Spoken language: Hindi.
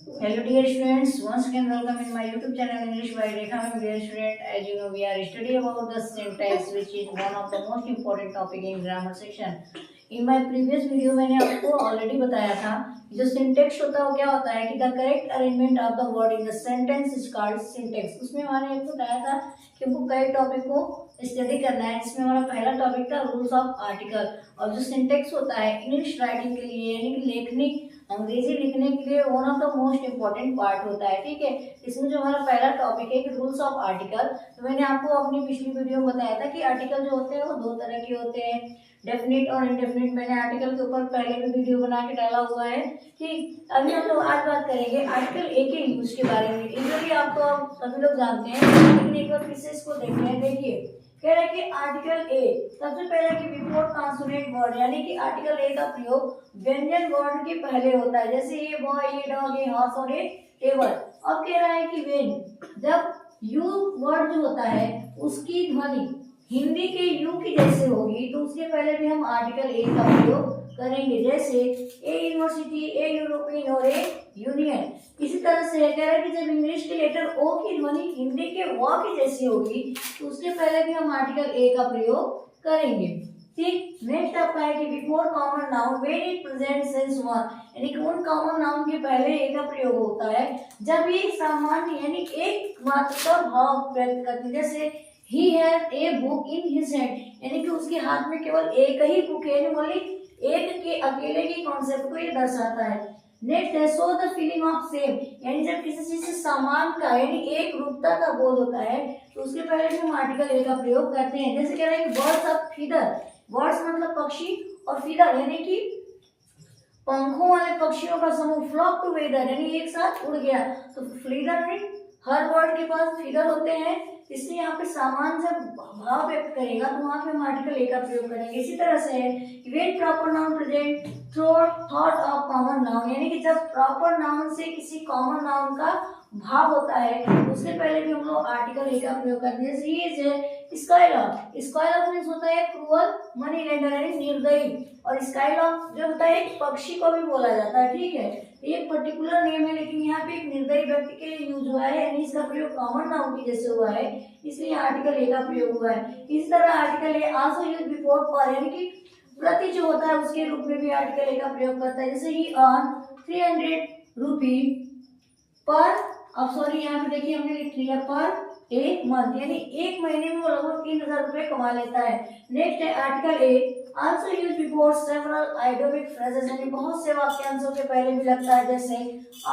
Hello dear students, once again welcome in my YouTube channel English by Rekha. Dear student, as you know we are studying about the syntax which is one of the most important topic in grammar section. In my previous video मैंने आपको ऑलरेडी बताया था कि जो सिंटेक्स होता है वो क्या होता है कि the correct arrangement of the word in the sentence is called syntax. उसमें मैंने आपको बताया था कि हमको कई टॉपिक को स्टडी करना है, जिसमें हमारा पहला टॉपिक था रूल्स ऑफ आर्टिकल। और जो सिंटेक्स होता है इंग्लिश राइटिंग के लिए यानी कि लेखनी अंग्रेजी लिखने के लिए one of the most important part होता है। ठीक है, इसमें जो हमारा पहला टॉपिक है कि रूल्स ऑफ आर्टिकल। तो मैंने आपको अपनी पिछली वीडियो में बताया था कि आर्टिकल जो होते हैं वो दो तरह के होते हैं, डेफिनिट और इनडेफिनिट। मैंने आर्टिकल के ऊपर पहले भी वीडियो बना के डाला हुआ है कि अभी हम लोग आज बात करेंगे आर्टिकल ए के यूज के बारे में। इनके आपको आप सभी लोग जानते हैं, लेकिन एक बार फिर से इसको देखते हैं। देखिए कह रहा है कि आर्टिकल ए सबसे पहले कि बिफोर कॉन्सोनेंट वर्ड, यानी कि आर्टिकल ए का प्रयोग व्यंजन वर्ण के पहले होता है, जैसे ये बॉय, ये डॉग, ये हॉर्स और ये टेबल। अब कह रहा है कि वेन, जब यू वर्ड जो होता है उसकी ध्वनि हिंदी के यू की जैसे होगी तो उसके पहले भी हम आर्टिकल ए का प्रयोग करेंगे, जैसे ए यूनिवर्सिटी, ए यूरोपियन और ए यूनियन। इसी तरह से कह रहा है कि जब इंग्लिश के लेटर ओ की ध्वनि हिंदी के व की जैसी होगी तो उसके पहले भी हम आर्टिकल ए का प्रयोग करेंगे। ठीक, नेक्स्ट आपका है कि before common noun when it present sense one, यानी कि उन कॉमन नाउन के पहले ए का प्रयोग होता है जब ये सामान्य यानी एक मात्र का भाव व्यक्त करती है, जैसे he has a book in his hand, यानी कि उसके हाथ में केवल एक ही बुक है, बोली एक के अकेले की कॉन्सेप्ट को ये दर्शाता है। नेक्स्ट है show the feeling of same, यानी जब किसी चीज से समान का यानी एक रूपता का बोध होता है तो उसके पहले भी हम आर्टिकल ए का प्रयोग करते हैं। जैसे कह रहे हैं कि बर्ड्स ऑफ फीदर, बर्ड्स मतलब पक्षी और फीदर यानी कि पंखों वाले पक्षियों का समूह, फ्लॉक टुगेदर यानी एक साथ उड़ गया। तो फीदर में हर बर्ड के पास फीदर होते हैं, इसलिए यहाँ पे सामान जब भाव व्यक्त करेगा तो वहां पे हम आर्टिकल ए का प्रयोग करेंगे। इसी तरह से when proper noun present thought of common noun, यानी कि जब प्रॉपर नाउन से किसी कॉमन नाउन का भाव होता है उससे पहले भी हम लोग आर्टिकल ए का प्रयोग करते हैं। जैसे ये स्काईलॉक, स्काईलॉक मीन्स होता है क्रूअल मनी लेंडर यानी निर्दयी, और स्काईलॉक जो होता है एक पक्षी को भी बोला जाता है। ठीक है, एक पर्टिकुलर नेम है लेकिन यहाँ पे एक निर्दयी व्यक्ति के लिए यूज हुआ है, यानी इसका प्रयोग कॉमन नाउन की जैसे हुआ है, इसलिए आर्टिकल ए का प्रयोग हुआ है। इस तरह article a also use before पर, यानी कि प्रति जो होता है उसके रूप में भी आर्टिकल ए का प्रयोग करता है। जैसे ही अर्न 300 रुपी पर, अब सॉरी यहाँ पे देखिए हमने लिख लिया पर एक मंथ, यानी एक महीने में वो लगभग 3000 रुपए कमा लेता है। नेक्स्ट है article a also use before several idiomatic phrases, यानी बहुत से वाक्यांशों के पहले भी लगता है, जैसे